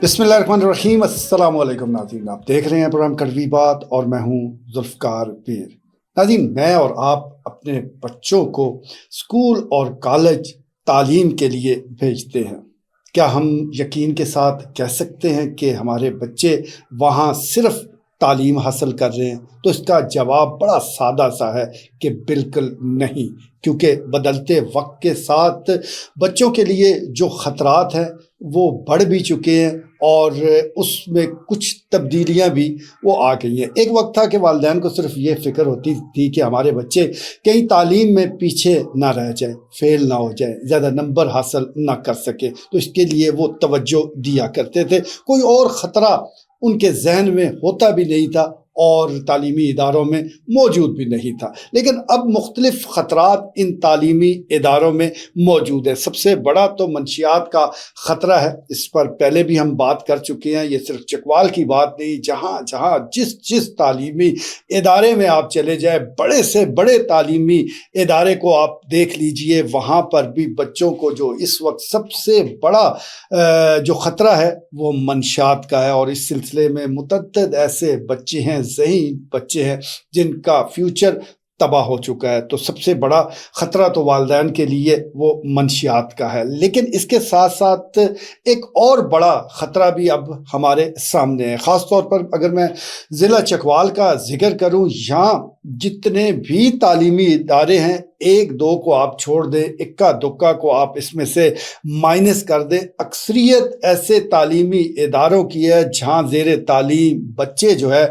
بسم اللہ الرحمن الرحیم۔ السلام علیکم ناظرین، آپ دیکھ رہے ہیں پروگرام کڑوی بات اور میں ہوں ذوالفقار پیر۔ ناظرین، میں اور آپ اپنے بچوں کو اسکول اور کالج تعلیم کے لیے بھیجتے ہیں۔ کیا ہم یقین کے ساتھ کہہ سکتے ہیں کہ ہمارے بچے وہاں صرف تعلیم حاصل کر رہے ہیں؟ تو اس کا جواب بڑا سادہ سا ہے کہ بالکل نہیں، کیونکہ بدلتے وقت کے ساتھ بچوں کے لیے جو خطرات ہیں وہ بڑھ بھی چکے ہیں اور اس میں کچھ تبدیلیاں بھی وہ آ گئی ہیں۔ ایک وقت تھا کہ والدین کو صرف یہ فکر ہوتی تھی کہ ہمارے بچے کہیں تعلیم میں پیچھے نہ رہ جائیں، فیل نہ ہو جائیں، زیادہ نمبر حاصل نہ کر سکے، تو اس کے لیے وہ توجہ دیا کرتے تھے۔ کوئی اور خطرہ ان کے ذہن میں ہوتا بھی نہیں تھا اور تعلیمی اداروں میں موجود بھی نہیں تھا۔ لیکن اب مختلف خطرات ان تعلیمی اداروں میں موجود ہے۔ سب سے بڑا تو منشیات کا خطرہ ہے، اس پر پہلے بھی ہم بات کر چکے ہیں۔ یہ صرف چکوال کی بات نہیں، جہاں جس تعلیمی ادارے میں آپ چلے جائیں، بڑے سے بڑے تعلیمی ادارے کو آپ دیکھ لیجئے، وہاں پر بھی بچوں کو جو اس وقت سب سے بڑا جو خطرہ ہے وہ منشیات کا ہے، اور اس سلسلے میں متعدد ایسے بچے ہیں، ذہین بچے ہیں جن کا فیوچر تباہ ہو چکا ہے۔ تو سب سے بڑا خطرہ تو والدین کے لیے وہ منشیات کا ہے، لیکن اس کے ساتھ ساتھ ایک اور بڑا خطرہ بھی اب ہمارے سامنے ہے۔ خاص طور پر اگر میں ضلع چکوال کا ذکر کروں، یہاں جتنے بھی تعلیمی ادارے ہیں، ایک دو کو آپ چھوڑ دیں، اکا دکا کو آپ اس میں سے مائنس کر دیں، اکثریت ایسے تعلیمی اداروں کی ہے جہاں زیر تعلیم بچے جو ہے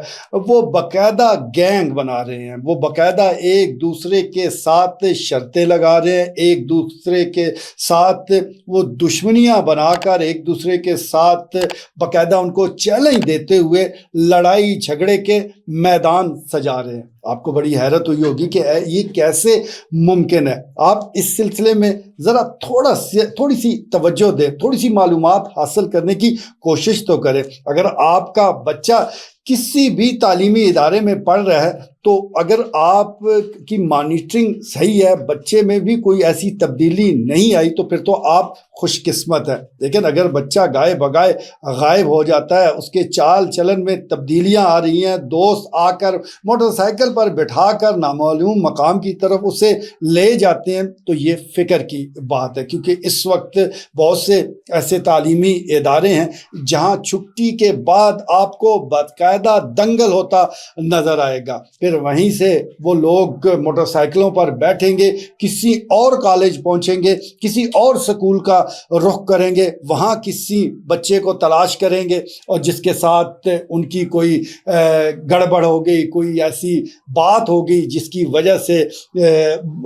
وہ باقاعدہ گینگ بنا رہے ہیں، وہ باقاعدہ ایک دوسرے کے ساتھ شرطیں لگا رہے ہیں، ایک دوسرے کے ساتھ وہ دشمنیاں بنا کر ایک دوسرے کے ساتھ باقاعدہ ان کو چیلنج دیتے ہوئے لڑائی جھگڑے کے میدان سجا رہے ہیں۔ آپ کو بڑی حیرت ہوئی ہوگی کہ یہ کیسے ممکن ہے۔ آپ اس سلسلے میں ذرا تھوڑی سی توجہ دیں، تھوڑی سی معلومات حاصل کرنے کی کوشش تو کریں۔ اگر آپ کا بچہ کسی بھی تعلیمی ادارے میں پڑھ رہا ہے تو اگر آپ کی مانیٹرنگ صحیح ہے، بچے میں بھی کوئی ایسی تبدیلی نہیں آئی، تو پھر تو آپ خوش قسمت ہے۔ لیکن اگر بچہ گائے بگائے غائب ہو جاتا ہے، اس کے چال چلن میں تبدیلیاں آ رہی ہیں، دوست آ کر موٹر سائیکل پر بٹھا کر نامعلوم مقام کی طرف اسے لے جاتے ہیں، تو یہ فکر کی بات ہے، کیونکہ اس وقت بہت سے ایسے تعلیمی ادارے ہیں جہاں چھٹی کے بعد آپ کو باقاعدہ دنگل ہوتا نظر آئے گا۔ پھر وہیں سے وہ لوگ موٹر سائیکلوں پر بیٹھیں گے، کسی اور کالج پہنچیں گے، کسی اور سکول کا رخ کریں گے، وہاں کسی بچے کو تلاش کریں گے اور جس کے ساتھ ان کی کوئی گڑبڑ ہو گئی، کوئی ایسی بات ہوگی جس کی وجہ سے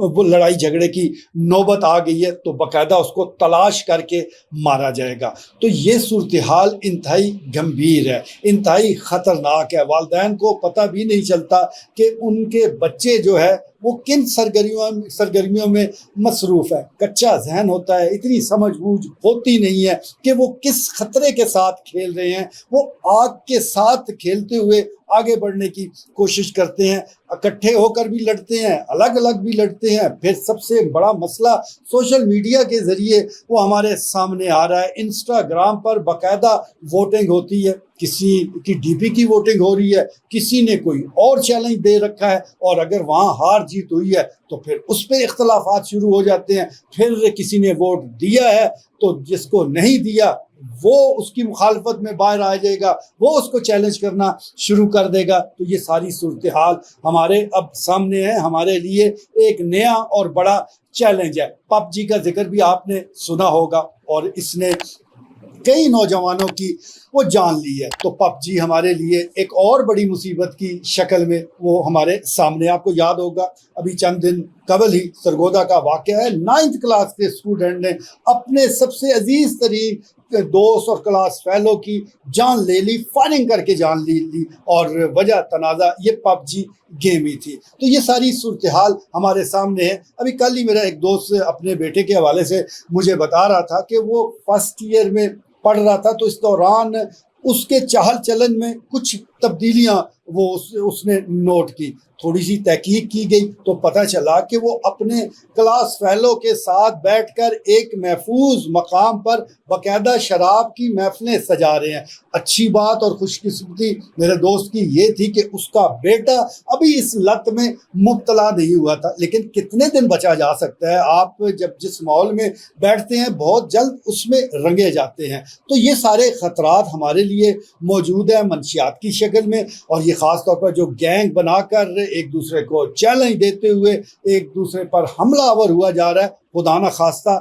وہ لڑائی جھگڑے کی نوبت آ گئی ہے، تو باقاعدہ اس کو تلاش کر کے مارا جائے گا۔ تو یہ صورتحال انتہائی گمبھیر ہے، انتہائی خطرناک ہے۔ والدین کو پتہ بھی نہیں چلتا کہ ان کے بچے جو ہے وہ کن سرگرمیوں میں مصروف ہے۔ کچا ذہن ہوتا ہے، اتنی سمجھ بوجھ ہوتی نہیں ہے کہ وہ کس خطرے کے ساتھ کھیل رہے ہیں۔ وہ آگ کے ساتھ کھیلتے ہوئے آگے بڑھنے کی کوشش کرتے ہیں، اکٹھے ہو کر بھی لڑتے ہیں، الگ الگ بھی لڑتے ہیں۔ پھر سب سے بڑا مسئلہ سوشل میڈیا کے ذریعے وہ ہمارے سامنے آ رہا ہے۔ انسٹاگرام پر باقاعدہ ووٹنگ ہوتی ہے، کسی کی ڈی پی کی ووٹنگ ہو رہی ہے، کسی نے کوئی اور چیلنج دے رکھا ہے، اور اگر وہاں ہار جیت ہوئی ہے تو پھر اس پہ اختلافات شروع ہو جاتے ہیں۔ پھر کسی نے ووٹ دیا ہے تو جس کو نہیں دیا وہ اس کی مخالفت میں باہر آ جائے گا، وہ اس کو چیلنج کرنا شروع کر دے گا۔ تو یہ ساری صورتحال ہمارے اب سامنے ہے، ہمارے لیے ایک نیا اور بڑا چیلنج ہے۔ پب جی کا ذکر بھی آپ نے سنا ہوگا، اور اس نے کئی نوجوانوں کی وہ جان لی ہے۔ تو پب جی ہمارے لیے ایک اور بڑی مصیبت کی شکل میں وہ ہمارے سامنے، آپ کو یاد ہوگا ابھی چند دن قبل ہی سرگودا کا واقعہ ہے، 9th کلاس کے اسٹوڈنٹ نے اپنے سب سے عزیز ترین دوست اور کلاس فیلو کی جان لے لی، فائرنگ کر کے جان لی، اور وجہ تنازع یہ پب جی گیم ہی تھی۔ تو یہ ساری صورتحال ہمارے سامنے ہے۔ ابھی کل ہی میرا ایک دوست اپنے بیٹے کے حوالے سے مجھے بتا رہا تھا کہ وہ فرسٹ ایئر میں پڑھ رہا تھا، تو اس دوران اس کے چہل چلن میں کچھ تبدیلیاں وہ اس نے نوٹ کی. تھوڑی سی تحقیق کی گئی تو پتہ چلا کہ وہ اپنے کلاس فیلو کے ساتھ بیٹھ کر ایک محفوظ مقام پر باقاعدہ شراب کی محفلیں سجا رہے ہیں. اچھی بات اور خوش قسمتی میرے دوست کی یہ تھی کہ اس کا بیٹا ابھی اس لت میں مبتلا نہیں ہوا تھا. لیکن کتنے دن بچا جا سکتا ہے؟ آپ جب جس ماحول میں بیٹھتے ہیں بہت جلد اس میں رنگے جاتے ہیں. تو یہ سارے خطرات ہمارے لیے موجود ہیں منشیات کی شکل میں، اور یہ خاص طور پر جو گینگ بنا کر ایک دوسرے کو چیلنج دیتے ہوئے ایک دوسرے پر حملہ آور ہوا جا رہا ہے. خدا نہ خواستہ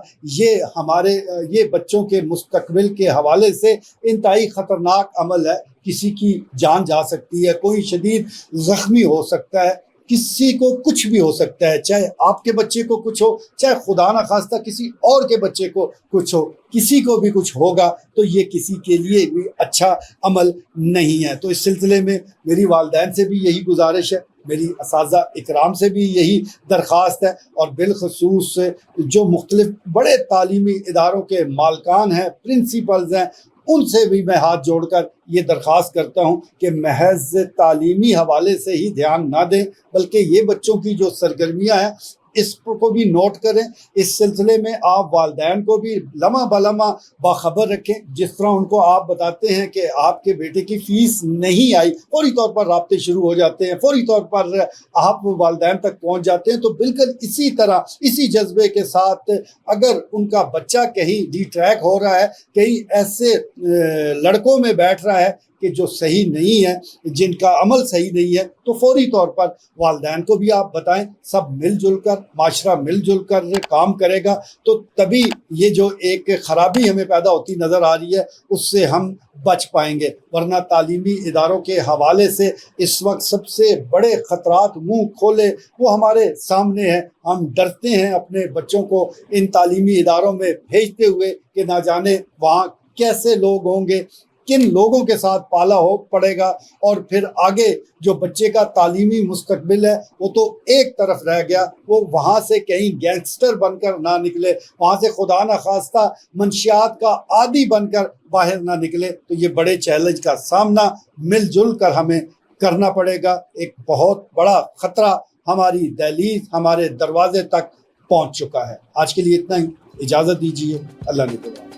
یہ بچوں کے مستقبل کے حوالے سے انتہائی خطرناک عمل ہے. کسی کی جان جا سکتی ہے، کوئی شدید زخمی ہو سکتا ہے، کسی کو کچھ بھی ہو سکتا ہے، چاہے آپ کے بچے کو کچھ ہو، چاہے خدا نہ خواستہ کسی اور کے بچے کو کچھ ہو. کسی کو بھی کچھ ہوگا تو یہ کسی کے لیے بھی اچھا عمل نہیں ہے. تو اس سلسلے میں میری والدین سے بھی یہی گزارش ہے، میری اساتذہ اکرام سے بھی یہی درخواست ہے، اور بالخصوص جو مختلف بڑے تعلیمی اداروں کے مالکان ہیں، پرنسپلز ہیں، ان سے بھی میں ہاتھ جوڑ کر یہ درخواست کرتا ہوں کہ محض تعلیمی حوالے سے ہی دھیان نہ دیں، بلکہ یہ بچوں کی جو سرگرمیاں ہیں اس کو بھی نوٹ کریں. اس سلسلے میں آپ والدین کو بھی لمحہ بلمحہ باخبر رکھیں. جس طرح ان کو آپ بتاتے ہیں کہ آپ کے بیٹے کی فیس نہیں آئی، فوری طور پر رابطے شروع ہو جاتے ہیں، فوری طور پر آپ والدین تک پہنچ جاتے ہیں. تو بالکل اسی طرح اسی جذبے کے ساتھ اگر ان کا بچہ کہیں ڈی ٹریک ہو رہا ہے، کہیں ایسے لڑکوں میں بیٹھ رہا ہے کہ جو صحیح نہیں ہے، جن کا عمل صحیح نہیں ہے، تو فوری طور پر والدین کو بھی آپ بتائیں. سب مل جل کر، معاشرہ مل جل کر کام کرے گا تو تبھی یہ جو ایک خرابی ہمیں پیدا ہوتی نظر آ رہی ہے اس سے ہم بچ پائیں گے. ورنہ تعلیمی اداروں کے حوالے سے اس وقت سب سے بڑے خطرات منہ کھولے وہ ہمارے سامنے ہیں. ہم ڈرتے ہیں اپنے بچوں کو ان تعلیمی اداروں میں بھیجتے ہوئے کہ نہ جانے وہاں کیسے لوگ ہوں گے، کن لوگوں کے ساتھ پالا ہو پڑے گا، اور پھر آگے جو بچے کا تعلیمی مستقبل ہے وہ تو ایک طرف رہ گیا. وہ وہاں سے کہیں گینگسٹر بن کر نہ نکلے، وہاں سے خدا نہ خواستہ منشیات کا عادی بن کر باہر نہ نکلے. تو یہ بڑے چیلنج کا سامنا مل جل کر ہمیں کرنا پڑے گا. ایک بہت بڑا خطرہ ہماری دہلیز، ہمارے دروازے تک پہنچ چکا ہے. آج کے لیے اتنا ہی، اجازت دیجیے. اللہ نے